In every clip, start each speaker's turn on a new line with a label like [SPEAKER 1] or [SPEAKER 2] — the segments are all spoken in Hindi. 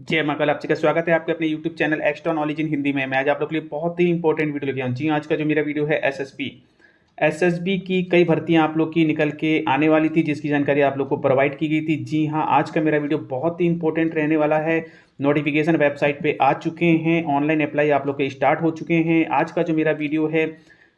[SPEAKER 1] जय माँ कल आपसी का स्वागत है आपके अपने YouTube channel extra knowledge in Hindi में। मैं आज आप लोग के लिए बहुत ही इंपॉर्टेंट वीडियो लेके आया हूँ। जी आज का जो मेरा वीडियो है एसएसबी की कई भर्तियां आप लोग की निकल के आने वाली थी, जिसकी जानकारी आप लोग को प्रोवाइड की गई थी। जी हाँ, आज का मेरा वीडियो बहुत ही इंपॉर्टेंट रहने वाला है। नोटिफिकेशन वेबसाइट पे आ चुके हैं, ऑनलाइन अप्लाई आप लोग के स्टार्ट हो चुके हैं। आज का जो मेरा वीडियो है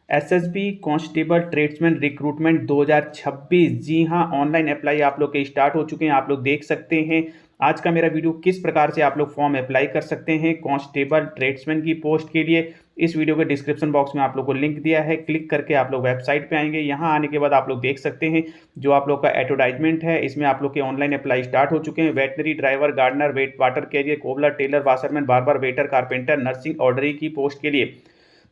[SPEAKER 1] एसएसबी कांस्टेबल ट्रेड्समैन रिक्रूटमेंट 2026। जी हाँ, ऑनलाइन अप्लाई आप लोग के स्टार्ट हो चुके हैं। आप लोग देख सकते हैं आज का मेरा वीडियो किस प्रकार से आप लोग फॉर्म अप्लाई कर सकते हैं कांस्टेबल ट्रेड्समैन की पोस्ट के लिए। इस वीडियो के डिस्क्रिप्शन बॉक्स में आप लोग को लिंक दिया है, क्लिक करके आप लोग वेबसाइट पे आएंगे। यहाँ आने के बाद आप लोग देख सकते हैं जो आप लोग का एडवर्टाइजमेंट है, इसमें आप लोग के ऑनलाइन अप्लाई स्टार्ट हो चुके हैं। Veterinary driver, gardener, wait water carrier, cobbler, tailor, washerman, barber, waiter, carpenter, nursing orderly की पोस्ट के लिए।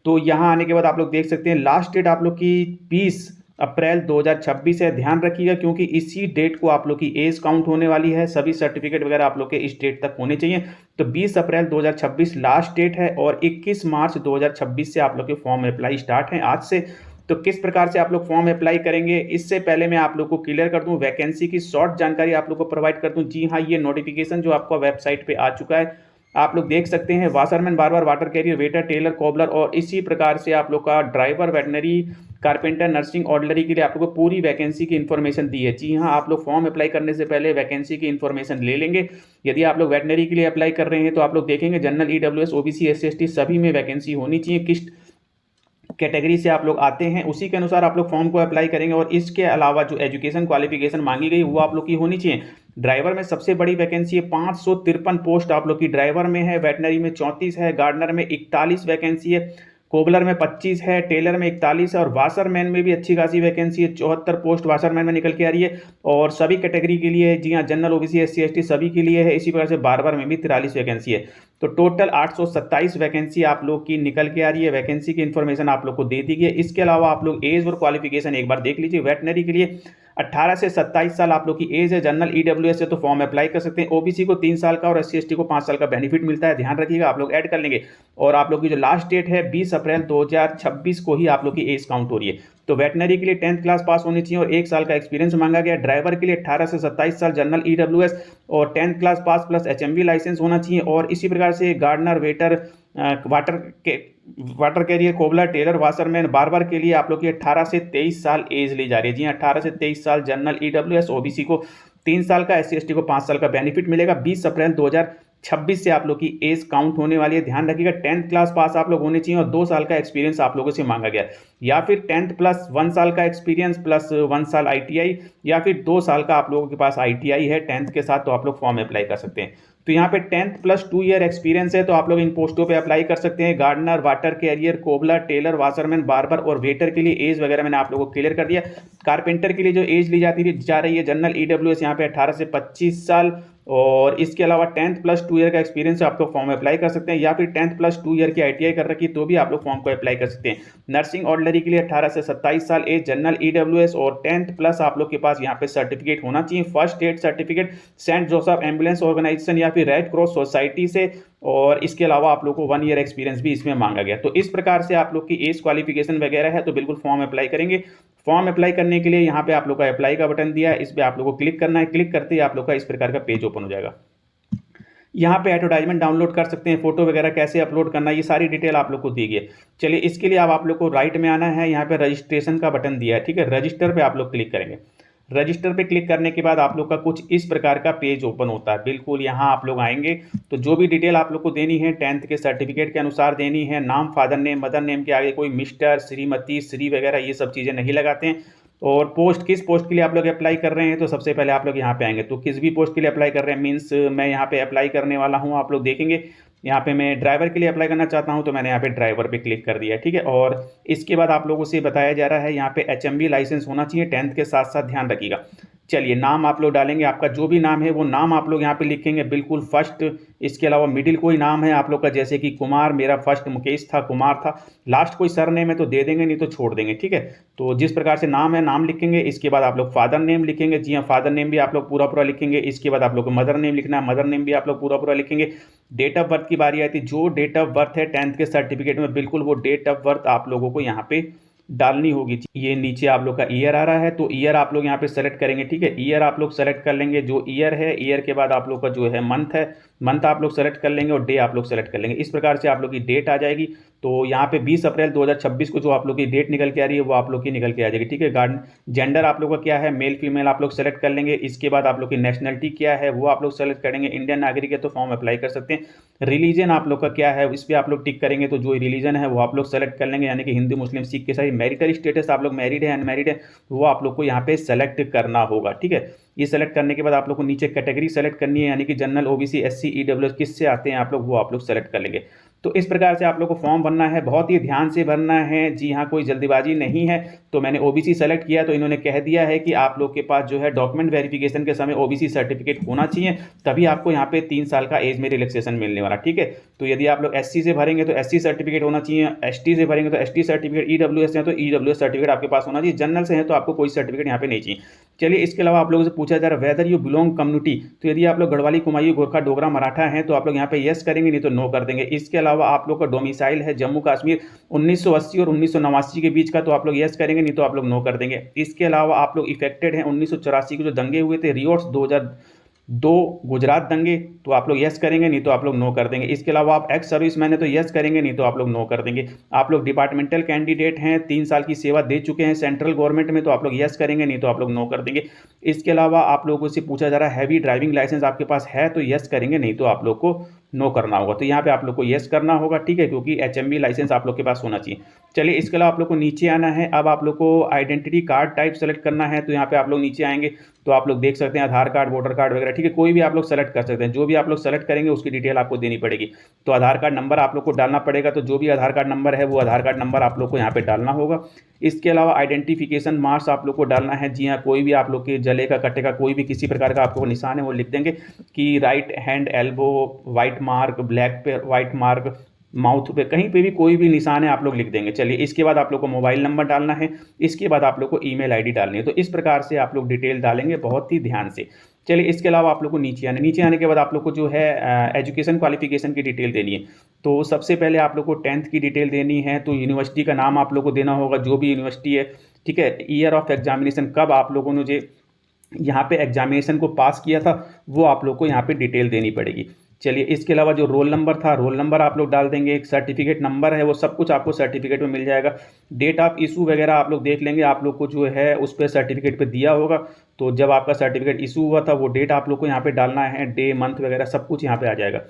[SPEAKER 1] तो यहाँ आने के बाद आप लोग देख सकते हैं लास्ट डेट आप लोग की 20 अप्रैल 2026 है। ध्यान रखिएगा क्योंकि इसी डेट को आप लोग की एज काउंट होने वाली है। सभी सर्टिफिकेट वगैरह आप लोग के इस डेट तक होने चाहिए। तो 20 अप्रैल 2026 लास्ट डेट है और 21 मार्च 2026 से आप लोग के फॉर्म अप्लाई स्टार्ट है आज से। तो किस प्रकार से आप लोग फॉर्म अप्लाई करेंगे, इससे पहले मैं आप लोग को क्लियर कर दूं, वैकेंसी की शॉर्ट जानकारी आप लोग को प्रोवाइड कर दूं। जी हाँ, ये नोटिफिकेशन जो आपका वेबसाइट पे आ चुका है, आप लोग देख सकते हैं। Washerman, barber, water carrier, waiter, tailor, cobbler और इसी प्रकार से आप लोग का driver, veterinary, carpenter, nursing ordinary के लिए आप लोग को पूरी वैकेंसी की इन्फॉर्मेशन दी है। जी हाँ, आप लोग फॉर्म अप्लाई करने से पहले वैकेंसी की इन्फॉर्मेशन ले लेंगे। यदि आप लोग वेटनरी के लिए अप्लाई कर रहे हैं तो आप लोग देखेंगे general, EWS, OBC, SC, ST सभी में वैकेंसी होनी चाहिए। किस कैटेगरी से आप लोग आते हैं उसी के अनुसार आप लोग फॉर्म को अप्लाई करेंगे। और इसके अलावा जो एजुकेशन क्वालिफिकेशन मांगी गई वो आप लोग की होनी चाहिए। ड्राइवर में सबसे बड़ी वैकेंसी है, 553 पोस्ट आप लोग की ड्राइवर में है। वेटनरी में 34 है, गार्डनर में 41 वैकेंसी है, कोबलर में 25 है, टेलर में 41 है और वाशरमैन में भी अच्छी खासी वैकेंसी है, 74 पोस्ट वाशरमैन में निकल के आ रही है। और सभी कैटेगरी के लिए जी हाँ, जनरल, ओबीसी, एससी, एसटी सभी के लिए है। इसी प्रकार से बार्बर में भी 43 वैकेंसी है। तो टोटल 827 वैकेंसी आप लोग की निकल के आ रही है। वैकेंसी की इन्फॉर्मेशन आप लोग को दे दी गई है। इसके अलावा आप लोग एज और क्वालिफिकेशन एक बार देख लीजिए। वेटनरी के लिए 18 से 27 साल आप लोग की एज है। जनरल, ईडब्ल्यूएस से तो फॉर्म अप्लाई कर सकते हैं। ओबीसी को 3 साल का और एससी एसटी को 5 साल का बेनिफिट मिलता है, ध्यान रखिएगा, आप लोग ऐड कर लेंगे। और आप लोग की जो लास्ट डेट है 20 अप्रैल 2026 को ही आप लोग की एज काउंट हो रही है। तो वेटनरी के लिए 10th क्लास पास होनी चाहिए और 1 साल का एक्सपीरियंस मांगा गया। ड्राइवर के लिए 18 से 27 साल, जनरल, ईडब्ल्यूएस और 10th class pass plus HMV licence होना चाहिए। और इसी प्रकार से गार्डनर, वेटर, वाटर के water carrier, cobbler, tailor, washerman, barber के लिए आप लोग की 18 से 23 साल एज ली जा रही है। जी 18 से 23 साल जनरल, ईडब्ल्यूएस, ओबीसी को 3 साल का, एससी एसटी को 5 साल का बेनिफिट मिलेगा। 20 अप्रैल 2026 से आप लोग की एज काउंट होने वाली है। ध्यान रखिएगा 10th क्लास पास आप लोग होने चाहिए और 2 साल का एक्सपीरियंस आप लोगों से मांगा गया, या फिर 10th प्लस 1 साल का एक्सपीरियंस प्लस 1 साल आईटीआई, या फिर 2 साल का आप लोगों के पास आईटीआई है 10th के साथ, तो आप लोग फॉर्म अप्लाई कर सकते हैं। तो यहाँ पे 10th प्लस 2 ईयर एक्सपीरियंस है तो आप लोग इन पोस्टों पे अप्लाई कर सकते हैं। Gardener, water carrier, cobbler, tailor, washerman, barber और वेटर के लिए एज वगैरह मैंने आप लोगों को क्लियर कर दिया। कारपेंटर के लिए जो एज ली जा रही है जनरल, ईडब्ल्यूएस यहाँ पे 18 से 25 साल और इसके अलावा 10th प्लस 2 ईयर का एक्सपीरियंस आप लोग फॉर्म अप्लाई कर सकते हैं, या फिर 10th प्लस 2 ईयर की आईटीआई कर रखी तो भी आप लोग फॉर्म को अप्लाई कर सकते हैं। नर्सिंग ऑर्डनरी के लिए 18 से 27 साल एज, जनरल, ईडब्ल्यूएस और 10th प्लस आप लोग के पास यहाँ पे सर्टिफिकेट होना चाहिए। First aid certificate Saint Joseph ambulance organisation या फिर रेड क्रॉस सोसाइटी से। और इसके अलावा आप लोग को 1 ईयर एक्सपीरियंस भी इसमें मांगा गया। तो इस प्रकार से आप लोग की एज क्वालिफिकेशन वगैरह है तो बिल्कुल फॉर्म अप्लाई करेंगे। फॉर्म अप्लाई करने के लिए यहाँ पे आप लोग का अप्लाई का बटन दिया है, इस पर आप लोग को क्लिक करना है। क्लिक करते ही आप लोग का इस प्रकार का पेज ओपन हो जाएगा। यहाँ पे एडवर्टाइजमेंट डाउनलोड कर सकते हैं, फोटो वगैरह कैसे अपलोड करना है ये सारी डिटेल आप लोग को दी गई है। चलिए इसके लिए अब आप लोग को राइट में आना है, यहाँ पे रजिस्ट्रेशन का बटन दिया है, ठीक है। रजिस्टर पे आप लोग क्लिक करेंगे। रजिस्टर पे क्लिक करने के बाद आप लोग का कुछ इस प्रकार का पेज ओपन होता है। बिल्कुल यहाँ आप लोग आएंगे तो जो भी डिटेल आप लोग को देनी है 10th के सर्टिफिकेट के अनुसार देनी है। नाम, फादर नेम, मदर नेम के आगे कोई मिस्टर, श्रीमती, श्री वगैरह ये सब चीज़ें नहीं लगाते हैं। और पोस्ट, किस पोस्ट के लिए आप लोग अप्लाई कर रहे हैं तो सबसे पहले आप लोग यहाँ पे आएंगे। तो किस भी पोस्ट के लिए अप्लाई कर रहे हैं मीन्स मैं यहाँ पे अप्लाई करने वाला हूँ, आप लोग देखेंगे यहाँ पे मैं ड्राइवर के लिए अप्लाई करना चाहता हूँ तो मैंने यहाँ पे ड्राइवर पे क्लिक कर दिया, ठीक है। और इसके बाद आप लोगों से बताया जा रहा है यहाँ पे एचएमवी लाइसेंस होना चाहिए 10th के साथ साथ, ध्यान रखिएगा। चलिए नाम आप लोग डालेंगे, आपका जो भी नाम है वो नाम आप लोग यहाँ पे लिखेंगे बिल्कुल फर्स्ट। इसके अलावा मिडिल कोई नाम है आप लोग का, जैसे कि कुमार, मेरा फर्स्ट मुकेश था, कुमार था। लास्ट कोई सर नेम है तो दे देंगे, नहीं तो छोड़ देंगे, ठीक है। तो जिस प्रकार से नाम है नाम लिखेंगे। इसके बाद आप लोग फादर नेम लिखेंगे, जी हाँ फादर नेम भी आप लोग पूरा पूरा लिखेंगे। इसके बाद आप लोग को मदर नेम लिखना है, मदर नेम भी आप लोग पूरा पूरा लिखेंगे। डेट ऑफ बर्थ की बारी आई थी, जो डेट ऑफ बर्थ है 10th के सर्टिफिकेट में बिल्कुल वो डेट ऑफ बर्थ आप लोगों को यहाँ पे डालनी होगी। ये नीचे आप लोग का ईयर आ रहा है तो ईयर आप लोग यहाँ पे सेलेक्ट करेंगे, ठीक है। ईयर आप लोग सेलेक्ट कर लेंगे, जो ईयर है। ईयर के बाद आप लोग का जो है मंथ है मंथ आप लोग सेलेक्ट कर लेंगे और डे आप लोग सेलेक्ट कर लेंगे। इस प्रकार से आप लोग की डेट आ जाएगी। तो यहाँ पे 20 अप्रैल 2026 को जो आप लोग की डेट निकल के आ रही है वो आप लोग की निकल के आ जाएगी, ठीक है। जेंडर आप लोग का क्या है, मेल फीमेल आप लोग सेलेक्ट कर लेंगे। इसके बाद आप लोग की नेशनलिटी क्या है वो आप लोग सेलेक्ट करेंगे। इंडियन नागरिक है तो फॉर्म अप्लाई कर सकते हैं। रिलीजन आप लोग का क्या है इस पर आप लोग टिक करेंगे, तो जो रिलीजन है वो आप लोग सेलेक्ट कर लेंगे, यानी कि हिंदू मुस्लिम सिख के साथ। मैरिटल स्टेटस आप लोग मैरिड है अनमैरिड है वो आप लोग को यहाँ पे सेलेक्ट करना होगा, ठीक है। ये सेलेक्ट करने के बाद आप लोग को नीचे कैटेगरी सेलेक्ट करनी है, यानी कि जनरल, ओबीसी, एससी, ईडब्ल्यूएस किससे आते हैं आप लोग वो आप लोग सेलेक्ट कर लेंगे। तो इस प्रकार से आप लोग को फॉर्म भरना है, बहुत ही ध्यान से भरना है। जी हाँ, कोई जल्दीबाजी नहीं है। तो मैंने ओबीसी सेलेक्ट किया तो इन्होंने कह दिया है कि आप लोग के पास जो है डॉक्यूमेंट वेरिफिकेशन के समय ओबीसी सर्टिफिकेट होना चाहिए, तभी आपको यहाँ पे 3 साल का एज में रिलैक्सेशन मिलने वाला, ठीक है। तो यदि आप लोग एससी से भरेंगे तो एससी सर्टिफिकेट होना चाहिए, एसटी से भरेंगे तो एसटी सर्टिफिकेट, ईडब्ल्यूएस है तो ईडब्ल्यूएस सर्टिफिकेट आपके पास होना चाहिए, जनरल से है तो आपको कोई सर्टिफिकेट यहाँ पे नहीं चाहिए। चलिए, इसके अलावा आप लोगों से पूछा जा रहा है वेदर यू बिलोंग कम्युनिटी, तो यदि आप लोग गढ़वाली, कुमायूं, गोरखा, डोगरा, मराठा हैं तो आप लोग यहाँ पे यस करेंगे, नहीं तो नो कर देंगे। इसके अलावा आप लोग का डोमिसाइल है जम्मू कश्मीर 1980 और 1989 के बीच का, तो आप लोग यस करेंगे, नहीं तो आप लोग नो कर देंगे। इसके अलावा आप लोग इफेक्टेड हैं 1984 के जो दंगे हुए थे, रियोट्स 2002 गुजरात दंगे, तो आप लोग यस करेंगे, नहीं तो आप लोग नो कर देंगे। इसके अलावा आप एक्स सर्विस मैन है तो यस करेंगे, नहीं तो आप लोग नो कर देंगे। आप लोग डिपार्टमेंटल कैंडिडेट हैं, 3 साल की सेवा दे चुके हैं सेंट्रल गवर्नमेंट में, तो आप लोग यस करेंगे, नहीं तो आप लोग नो कर देंगे। इसके अलावा आप लोगों से पूछा जा रहा है हैवी ड्राइविंग लाइसेंस आपके पास है तो यस करेंगे, नहीं तो आप लोग को नो करना होगा। तो यहाँ पे आप लोग को यस करना होगा, ठीक है, क्योंकि एचएमवी लाइसेंस आप लोग के पास होना चाहिए। चलिए, इसके अलावा आप लोग को नीचे आना है। अब आप लोग को आइडेंटिटी कार्ड टाइप सेलेक्ट करना है, तो यहाँ पे आप लोग नीचे आएंगे तो आप लोग देख सकते हैं आधार कार्ड, वोटर कार्ड वगैरह, ठीक है, कोई भी आप लोग सेलेक्ट कर सकते हैं। जो भी आप लोग सेलेक्ट करेंगे उसकी डिटेल आपको देनी पड़ेगी। तो आधार कार्ड नंबर आप लोग को डालना पड़ेगा, तो जो भी आधार कार्ड नंबर है वो आधार कार्ड नंबर आप लोग को यहाँ पे डालना होगा। इसके अलावा आइडेंटिफिकेशन मार्क्स आप लोग को डालना है। जी हाँ, कोई भी आप लोग के जले का, कटे का, कोई भी किसी प्रकार का आपको निशान है वो लिख देंगे कि right hand elbow white mark, black पे वाइट मार्क, माउथ पे, कहीं पे भी कोई भी निशान है आप लोग लिख देंगे। चलिए, इसके बाद आप लोग को मोबाइल नंबर डालना है। इसके बाद आप लोग को ईमेल आईडी डालनी है। तो इस प्रकार से आप लोग डिटेल डालेंगे बहुत ही ध्यान से। चलिए, इसके अलावा आप लोग को नीचे आने के बाद आप लोग को जो है एजुकेशन क्वालिफिकेशन की डिटेल देनी है। तो सबसे पहले आप लोग को 10th की डिटेल देनी है। तो यूनिवर्सिटी का नाम आप लोग को देना होगा, जो भी यूनिवर्सिटी है, ठीक है। ईयर ऑफ एग्जामिनेशन, कब आप लोगों ने जो यहाँ पे एग्जामिनेशन को पास किया था वो आप लोग को यहाँ पे डिटेल देनी पड़ेगी। चलिए, इसके अलावा जो रोल नंबर था, रोल नंबर आप लोग डाल देंगे। एक सर्टिफिकेट नंबर है वो सब कुछ आपको सर्टिफिकेट में मिल जाएगा। डेट ऑफ इशू वगैरह आप लोग देख लेंगे, आप लोग को जो है उस पर सर्टिफिकेट पे दिया होगा। तो जब आपका सर्टिफिकेट इशू हुआ था वो डेट आप लोग को यहाँ पे डालना है, डे मंथ वगैरह सब कुछ यहाँ पे आ जाएगा।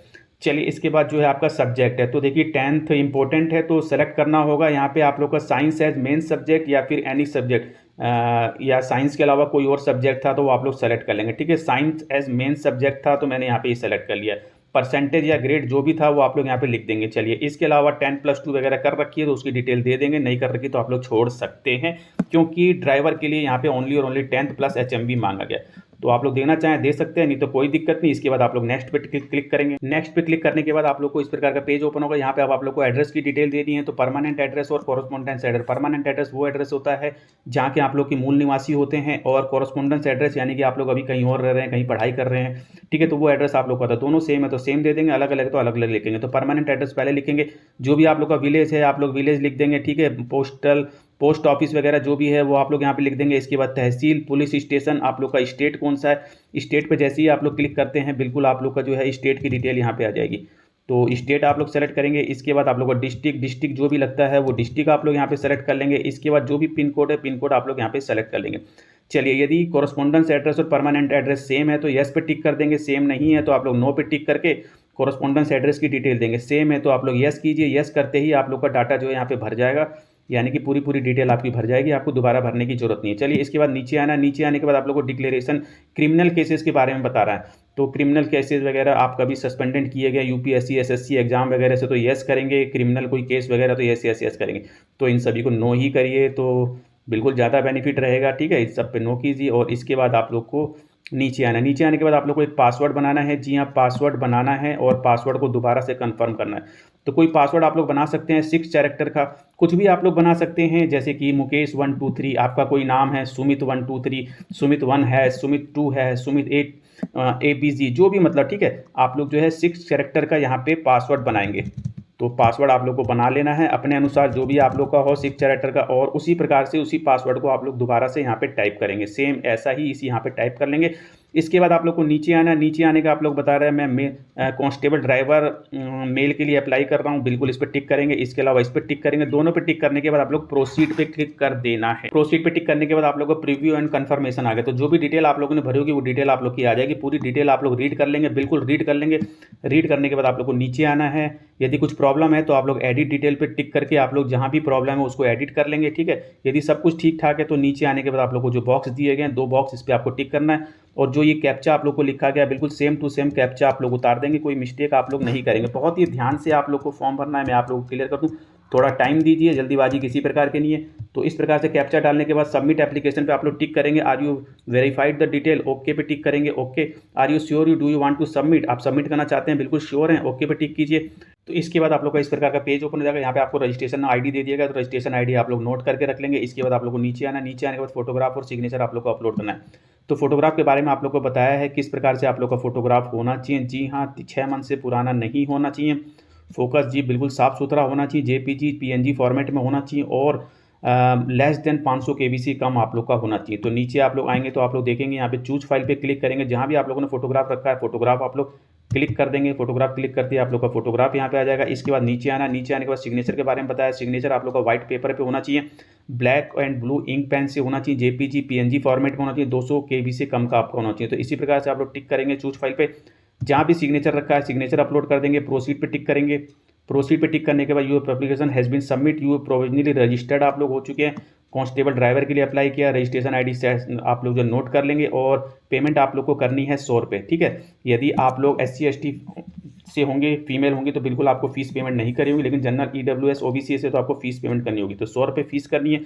[SPEAKER 1] चलिए, इसके बाद जो है आपका सब्जेक्ट है, तो देखिए 10th इंपॉर्टेंट है तो सेलेक्ट करना होगा। यहाँ पे आप लोग का साइंस एज मेन सब्जेक्ट या फिर एनी सब्जेक्ट, या साइंस के अलावा कोई और सब्जेक्ट था तो वो आप लोग सेलेक्ट कर लेंगे, ठीक है। साइंस एज मेन सब्जेक्ट था तो मैंने यहाँ पे ये सेलेक्ट कर लिया। परसेंटेज या ग्रेड जो भी था वो आप लोग यहाँ पे लिख देंगे। चलिए, इसके अलावा 10+2 वगैरह कर रखी है तो उसकी डिटेल दे देंगे, नहीं कर रखी तो आप लोग छोड़ सकते हैं, क्योंकि ड्राइवर के लिए यहाँ पे ओनली और ओनली 10th प्लस HMV मांगा गया। तो आप लोग देना चाहें दे सकते हैं, नहीं तो कोई दिक्कत नहीं। इसके बाद आप लोग नेक्स्ट पे क्लिक करेंगे। नेक्स्ट पे क्लिक करने के बाद आप लोग को इस प्रकार का पेज ओपन होगा। यहाँ पे आप लोग को एड्रेस की डिटेल देनी है। तो परमानेंट एड्रेस और कॉरेस्पॉन्डेंस एड्रेस। परमानेंट एड्रेस वो एड्रेस होता है जहाँ के आप लोग के मूल निवासी होते हैं, और कॉरेस्पॉन्डेंस एड्रेस यानी कि आप लोग अभी कहीं और रह रहे हैं, कहीं पढ़ाई कर रहे हैं, ठीक है, तो वो एड्रेस आप लोग का था। दोनों सेम है तो सेम दे देंगे, अलग अलग तो अलग अलग लिखेंगे। तो परमानेंट एड्रेस पहले लिखेंगे, जो भी आप लोग का विलेज है आप लोग विलेज लिख देंगे, ठीक है। पोस्ट ऑफिस वगैरह जो भी है वो आप लोग यहाँ पे लिख देंगे। इसके बाद तहसील, पुलिस स्टेशन, आप लोग का स्टेट कौन सा है, स्टेट पे जैसे ही आप लोग क्लिक करते हैं बिल्कुल आप लोग का जो है स्टेट की डिटेल यहाँ पे आ जाएगी। तो स्टेट आप लोग सेलेक्ट करेंगे। इसके बाद आप लोग का डिस्ट्रिक्ट जो भी लगता है वो डिस्ट्रिक्ट आप लोग यहाँ पे सेलेक्ट कर लेंगे। इसके बाद जो भी पिन कोड है पिन कोड आप लोग यहाँ पे सेलेक्ट कर लेंगे। चलिए, यदि कॉरेस्पॉन्डेंस एड्रेस और परमानेंट एड्रेस सेम है तो यस पे टिक कर देंगे, सेम नहीं है तो आप लोग नो पे टिक करके कॉरेस्पॉन्डेंस एड्रेस की डिटेल देंगे। सेम है तो आप लोग यस कीजिए, यस करते ही आप लोग का डाटा जो है यहाँ पे भर जाएगा, यानी कि पूरी डिटेल आपकी भर जाएगी, आपको दोबारा भरने की जरूरत नहीं है। चलिए, इसके बाद नीचे आना। नीचे आने के बाद आप लोग को डिक्लेरेशन क्रिमिनल केसेस के बारे में बता रहा है। तो क्रिमिनल केसेस वगैरह आप कभी सस्पेंडेड किए गए यूपीएससी एसएससी एग्जाम वगैरह से तो यस करेंगे, क्रिमिनल कोई केस वगैरह तो यस यस यस करेंगे। तो इन सभी को नो ही करिए, तो बिल्कुल ज़्यादा बेनिफिट रहेगा, ठीक है। इस सब पे नो कीजिए। और इसके बाद आप लोग को नीचे आना। नीचे आने के बाद आप लोग को एक पासवर्ड बनाना है। जी हाँ, पासवर्ड बनाना है और पासवर्ड को दोबारा से कंफर्म करना है। तो कोई पासवर्ड आप लोग बना सकते हैं 6 कैरेक्टर का, कुछ भी आप लोग बना सकते हैं, जैसे कि मुकेश 1 2 3, आपका कोई नाम है सुमित 1 2 3, सुमित 1 है, सुमित 2 है, सुमित 8 ABG, जो भी मतलब, ठीक है। आप लोग जो है 6 कैरेक्टर का यहाँ पे पासवर्ड बनाएंगे। तो पासवर्ड आप लोग को बना लेना है अपने अनुसार, जो भी आप लोग का हो 6 कैरेक्टर का, और उसी प्रकार से उसी पासवर्ड को आप लोग दोबारा से यहाँ पे टाइप करेंगे। सेम ऐसा ही इसी यहाँ पे टाइप कर लेंगे। इसके बाद आप लोग को नीचे आना है। नीचे आने का आप लोग बता रहे हैं मैं कांस्टेबल ड्राइवर मेल के लिए अप्लाई कर रहा हूँ, बिल्कुल इस पर टिक करेंगे। इसके अलावा इस पर टिक करेंगे। दोनों पे टिक करने के बाद आप लोग प्रोसीड पे क्लिक कर देना है। प्रोसीड पे टिक करने के बाद आप लोग को प्रीव्यू एंड कंफर्मेशन आ गया। तो जो भी डिटेल आप लोगों ने भरी होगी वो डिटेल आप लोग की आ जाएगी। पूरी डिटेल आप लोग रीड कर लेंगे, बिल्कुल रीड कर लेंगे। रीड करने के बाद आप लोग को नीचे आना है। यदि कुछ प्रॉब्लम है तो आप लोग एडिट डिटेल पे टिक करके आप लोग जहाँ भी प्रॉब्लम है उसको एडिट कर लेंगे, ठीक है। यदि सब कुछ ठीक ठाक है तो नीचे आने के बाद आप लोग को जो बॉक्स दिए गए हैं 2 बॉक्स, इस पर आपको टिक करना है। और जो ये कैप्चा आप लोग को लिखा गया बिल्कुल सेम टू सेम कैप्चा आप लोग उतार देंगे, कोई मिस्टेक आप लोग नहीं करेंगे। बहुत ही ध्यान से आप लोग को फॉर्म भरना है। मैं आप लोग को क्लियर कर दूँ, थोड़ा टाइम दीजिए, जल्दीबाजी किसी प्रकार के नहीं है। तो इस प्रकार से कैप्चा डालने के बाद सबमिट एप्लीकेशन पे आप लोग टिक करेंगे। Are you verified the detail, okay पे टिक करेंगे। Okay, are you sure you do you want to submit, आप सबमिट करना चाहते हैं, बिल्कुल श्योर हैं, ओके पे टिक कीजिए। तो इसके बाद आप लोग का इस प्रकार का पेज ओपन हो जाएगा। यहाँ पे आपको रजिस्ट्रेशन आईडी दे दिएगा, तो रजिस्ट्रेशन आईडी आप लोग नोट करके रख लेंगे। इसके बाद आप लोग को नीचे आना, नीचे आने के बाद फोटोग्राफ और सिग्नेचर आप लोग को अपलोड करना है। तो फोटोग्राफ के बारे में आप लोग को बताया है किस प्रकार से आप लोग का फोटोग्राफ होना चाहिए। जी हाँ, 6 मंथ से पुराना नहीं होना चाहिए। फोकस जी बिल्कुल साफ सुथरा होना चाहिए, जेपीजी पीएनजी फॉर्मेट में होना चाहिए और लेस देन 500 केबीसी कम आप लोग का होना चाहिए। तो नीचे आप लोग आएंगे तो आप लोग देखेंगे यहाँ पे चूज फाइल पे क्लिक करेंगे। जहाँ भी आप लोगों ने फोटोग्राफ रखा है फोटोग्राफ आप लोग क्लिक कर देंगे। फोटोग्राफ क्लिक करते ही आप लोग का फोटोग्राफ यहाँ पे आ जाएगा। इसके बाद नीचे आना, नीचे आने के बाद सिग्नेचर के बारे में बताया। सिग्नेचर आप लोग का व्हाइट पेपर पे होना चाहिए, black and blue ink pen से होना चाहिए, जेपीजी पीएनजी फॉर्मेट में होना चाहिए, 200 केबी से कम का आपका होना चाहिए। तो इसी प्रकार से आप लोग टिक करेंगे चूज फाइल पे। जहाँ भी सिग्नेचर रखा है सिग्नेचर अपलोड कर देंगे। प्रोसीड पे टिक करेंगे। प्रोसीड पे टिक करने के बाद your application has been submit, you provisionally registered आप लोग हो चुके हैं। कांस्टेबल ड्राइवर के लिए अप्लाई किया, रजिस्ट्रेशन आईडी से आप लोग जो नोट कर लेंगे और पेमेंट आप लोग को करनी है 100 रुपये, ठीक है। यदि आप लोग SC ST से होंगे, फीमेल होंगे तो बिल्कुल आपको फीस पेमेंट नहीं करनी होगी, लेकिन जनरल EWS OBC से तो आपको फीस पेमेंट करनी होगी। तो 100 रुपये फीस करनी है।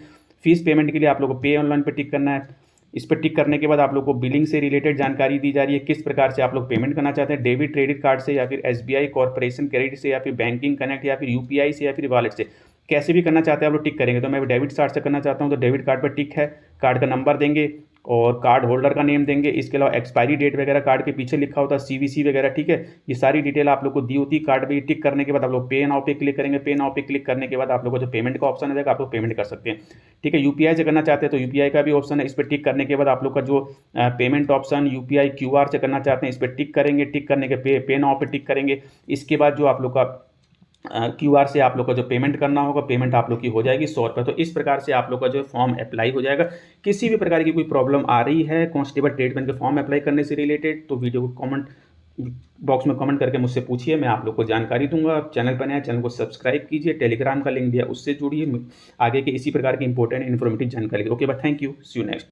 [SPEAKER 1] फीस पेमेंट के लिए आप लोग को पे ऑनलाइन पे टिक करना है। इस पर टिक करने के बाद आप लोग को बिलिंग से रिलेटेड जानकारी दी जा रही है, किस प्रकार से आप लोग पेमेंट करना चाहते हैं, डेबिट क्रेडिट कार्ड से या फिर SBI कॉर्पोरेशन क्रेडिट से या फिर बैंकिंग कनेक्ट या फिर UPI से या फिर वॉलेट से, कैसे भी करना चाहते हैं आप लोग टिक करेंगे। तो मैं डेबिट कार्ड से करना चाहता हूँ तो डेबिट कार्ड पर टिक है, कार्ड का नंबर देंगे और कार्ड होल्डर का नेम देंगे। इसके अलावा एक्सपायरी डेट वगैरह कार्ड के पीछे लिखा होता है, CVC वगैरह, ठीक है। ये सारी डिटेल आप लोग को दी होती है। कार्ड पे टिक करने के बाद आप लोग पे नाउ पे क्लिक करेंगे। पे नाउ पे क्लिक करने के बाद आप लोग को जो पेमेंट का ऑप्शन आ जाएगा, आप लोग पेमेंट कर सकते हैं, ठीक है। UPI से करना चाहते हैं तो UPI का भी ऑप्शन है। इस पर टिक करने के बाद आप लोग का जो पेमेंट ऑप्शन UPI QR से करना चाहते हैं इस पर टिक करेंगे। टिक करने के पे नाउ पे टिक करेंगे। इसके बाद जो आप लोग का QR से आप लोग का जो पेमेंट करना होगा, पेमेंट आप लोग की हो जाएगी 100 रुपये। तो इस प्रकार से आप लोग का जो फॉर्म अप्लाई हो जाएगा। किसी भी प्रकार की कोई प्रॉब्लम आ रही है कांस्टेबल ट्रेडमैन के फॉर्म अप्लाई करने से रिलेटेड तो वीडियो को कमेंट बॉक्स में कमेंट करके मुझसे पूछिए, मैं आप लोग को जानकारी दूंगा। आप चैनल पर नए, चैनल को सब्सक्राइब कीजिए, टेलीग्राम का लिंक दिया उससे जुड़िए, आगे के इसी प्रकार की इंपॉर्टेंट इन्फॉर्मेटिव जानकारी। Okay bye, thank you, see you next.